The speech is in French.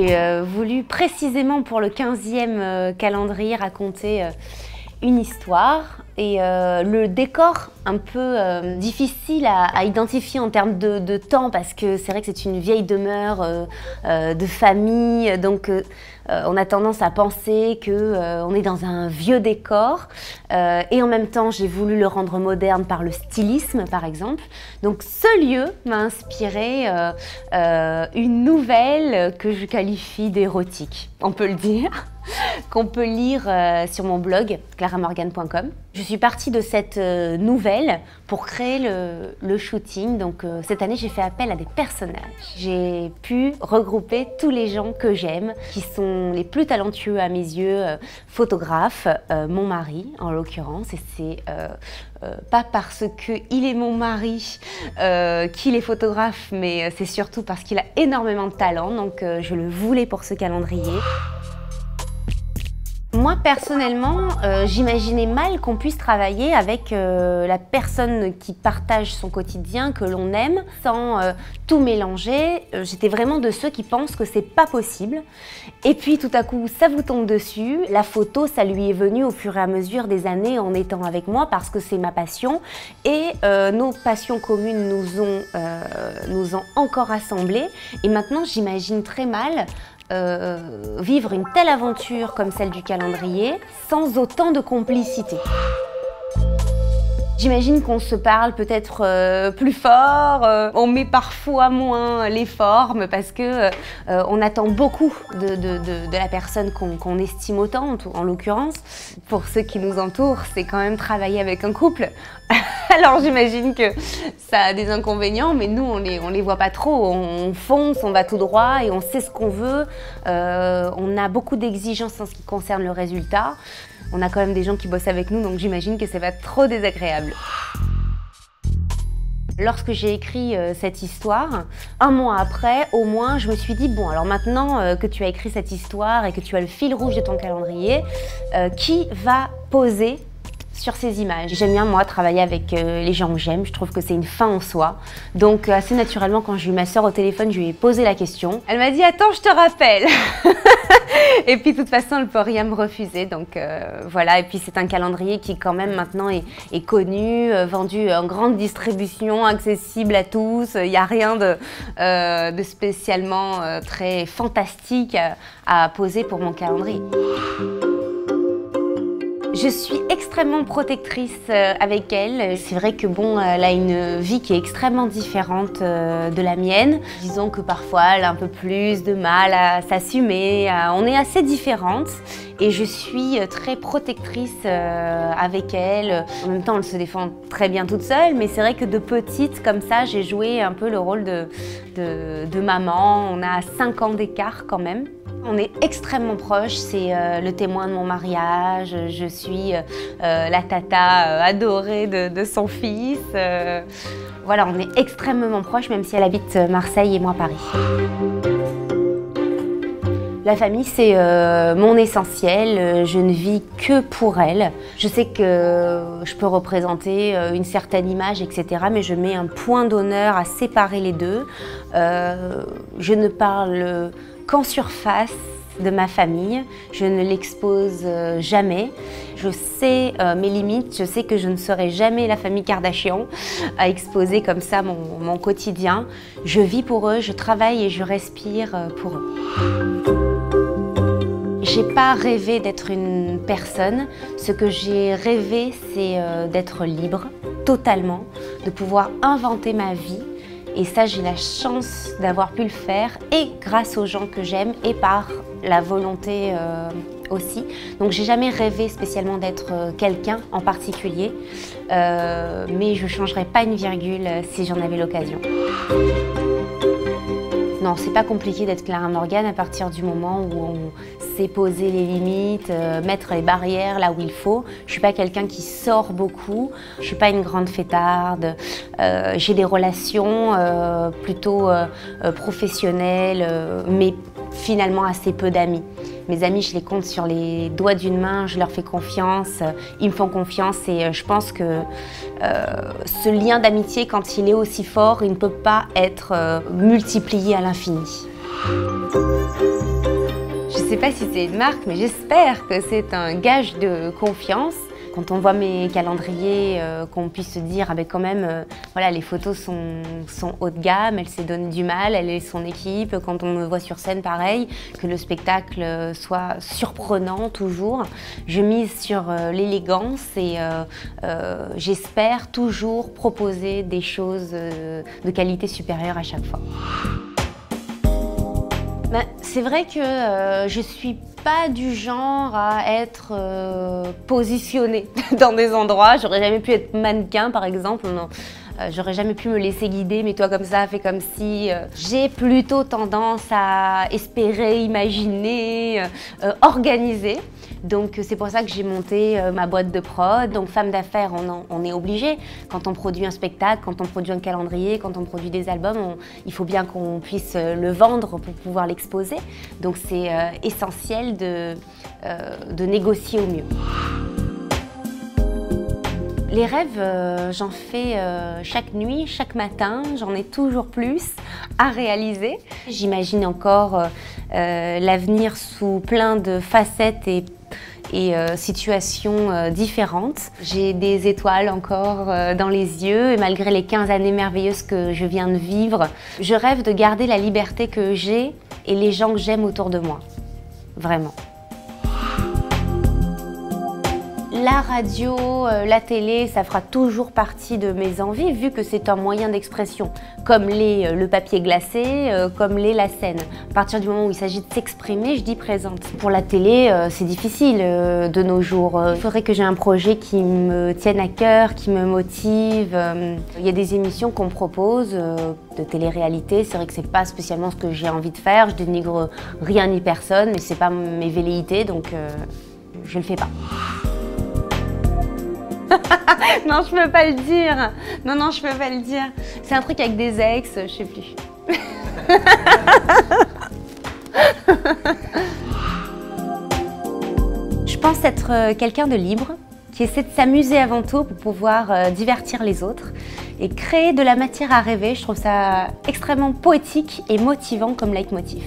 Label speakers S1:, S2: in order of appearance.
S1: J'ai voulu précisément pour le 15e calendrier raconter une histoire et le décor un peu difficile à identifier en termes de temps parce que c'est vrai que c'est une vieille demeure de famille, donc on a tendance à penser qu'on est dans un vieux décor et en même temps j'ai voulu le rendre moderne par le stylisme par exemple. Donc ce lieu m'a inspiré une nouvelle que je qualifie d'érotique, on peut le dire, qu'on peut lire sur mon blog claramorgane.com. Je suis partie de cette nouvelle pour créer le shooting. Donc cette année, j'ai fait appel à des personnages. J'ai pu regrouper tous les gens que j'aime, qui sont les plus talentueux à mes yeux, photographes, mon mari en l'occurrence, et c'est pas parce qu'il est mon mari qu'il est photographe, mais c'est surtout parce qu'il a énormément de talent, donc je le voulais pour ce calendrier. Moi, personnellement, j'imaginais mal qu'on puisse travailler avec la personne qui partage son quotidien, que l'on aime, sans tout mélanger. J'étais vraiment de ceux qui pensent que c'est pas possible. Et puis, tout à coup, ça vous tombe dessus. La photo, ça lui est venu au fur et à mesure des années en étant avec moi parce que c'est ma passion. Et nos passions communes nous ont encore assemblés. Et maintenant, j'imagine très mal vivre une telle aventure comme celle du calendrier sans autant de complicité. J'imagine qu'on se parle peut-être plus fort, on met parfois moins les formes parce que on attend beaucoup de la personne qu'on estime autant, en l'occurrence. Pour ceux qui nous entourent, c'est quand même travailler avec un couple. Alors j'imagine que ça a des inconvénients, mais nous on les voit pas trop. On fonce, on va tout droit et on sait ce qu'on veut. On a beaucoup d'exigences en ce qui concerne le résultat. On a quand même des gens qui bossent avec nous, donc j'imagine que c'est pas trop désagréable. Lorsque j'ai écrit cette histoire, un mois après, au moins, je me suis dit, bon, alors maintenant que tu as écrit cette histoire et que tu as le fil rouge de ton calendrier, qui va poser sur ces images? J'aime bien, moi, travailler avec les gens que j'aime. Je trouve que c'est une fin en soi. Donc, assez naturellement, quand j'ai eu ma sœur au téléphone, je lui ai posé la question. Elle m'a dit, attends, je te rappelle. Et puis, de toute façon, elle ne peut rien me refuser. Donc, voilà. Et puis, c'est un calendrier qui, quand même, maintenant est connu, vendu en grande distribution, accessible à tous. Il n'y a rien de spécialement très fantastique à poser pour mon calendrier. Je suis extrêmement protectrice avec elle. C'est vrai que bon, elle a une vie qui est extrêmement différente de la mienne. Disons que parfois, elle a un peu plus de mal à s'assumer. On est assez différentes et je suis très protectrice avec elle. En même temps, elle se défend très bien toute seule, mais c'est vrai que de petite, comme ça, j'ai joué un peu le rôle de maman. On a 5 ans d'écart quand même. On est extrêmement proches, c'est le témoin de mon mariage, je suis la tata adorée de son fils. Voilà, on est extrêmement proches, même si elle habite Marseille et moi Paris. La famille, c'est mon essentiel, je ne vis que pour elle. Je sais que je peux représenter une certaine image, etc., mais je mets un point d'honneur à séparer les deux. Je ne parle qu'en surface de ma famille, je ne l'expose jamais. Je sais mes limites, je sais que je ne serai jamais la famille Kardashian à exposer comme ça mon quotidien. Je vis pour eux, je travaille et je respire pour eux. J'ai pas rêvé d'être une personne. Ce que j'ai rêvé, c'est d'être libre, totalement, de pouvoir inventer ma vie. Et ça, j'ai la chance d'avoir pu le faire, et grâce aux gens que j'aime, et par la volonté aussi. Donc j'ai jamais rêvé spécialement d'être quelqu'un en particulier, mais je ne changerais pas une virgule si j'en avais l'occasion. Non, c'est pas compliqué d'être Clara Morgane à partir du moment où on sait poser les limites, mettre les barrières là où il faut. Je suis pas quelqu'un qui sort beaucoup, je suis pas une grande fêtarde. J'ai des relations plutôt professionnelles, mais finalement assez peu d'amis. Mes amis, je les compte sur les doigts d'une main, je leur fais confiance, ils me font confiance et je pense que ce lien d'amitié, quand il est aussi fort, il ne peut pas être multiplié à l'infini. ne sais pas si c'est une marque, mais j'espère que c'est un gage de confiance. Quand on voit mes calendriers, qu'on puisse se dire, ah ben quand même, voilà, les photos sont haut de gamme, elle s'est donné du mal, elle et son équipe. Quand on me voit sur scène, pareil, que le spectacle soit surprenant toujours. Je mise sur l'élégance et j'espère toujours proposer des choses de qualité supérieure à chaque fois. Ben, c'est vrai que je suis pas du genre à être positionnée dans des endroits. J'aurais jamais pu être mannequin par exemple. Non. J'aurais jamais pu me laisser guider, mais toi comme ça, fais comme si. J'ai plutôt tendance à espérer, imaginer, organiser. Donc c'est pour ça que j'ai monté ma boîte de prod. Donc femme d'affaires, on est obligé. Quand on produit un spectacle, quand on produit un calendrier, quand on produit des albums, il faut bien qu'on puisse le vendre pour pouvoir l'exposer. Donc c'est essentiel de négocier au mieux. Les rêves, j'en fais chaque nuit, chaque matin, j'en ai toujours plus à réaliser. J'imagine encore l'avenir sous plein de facettes et situations différentes. J'ai des étoiles encore dans les yeux et malgré les 15 années merveilleuses que je viens de vivre, je rêve de garder la liberté que j'ai et les gens que j'aime autour de moi. Vraiment. La radio, la télé, ça fera toujours partie de mes envies vu que c'est un moyen d'expression, comme l'est le papier glacé, comme l'est la scène. À partir du moment où il s'agit de s'exprimer, je dis présente. Pour la télé, c'est difficile de nos jours. Il faudrait que j'ai un projet qui me tienne à cœur, qui me motive. Il y a des émissions qu'on me propose de télé-réalité. C'est vrai que c'est pas spécialement ce que j'ai envie de faire. Je dénigre rien ni personne, mais c'est pas mes velléités, donc je le fais pas. Non, je peux pas le dire. Non, je peux pas le dire. C'est un truc avec des ex, je sais plus. Je pense être quelqu'un de libre, qui essaie de s'amuser avant tout pour pouvoir divertir les autres et créer de la matière à rêver. Je trouve ça extrêmement poétique et motivant comme leitmotiv.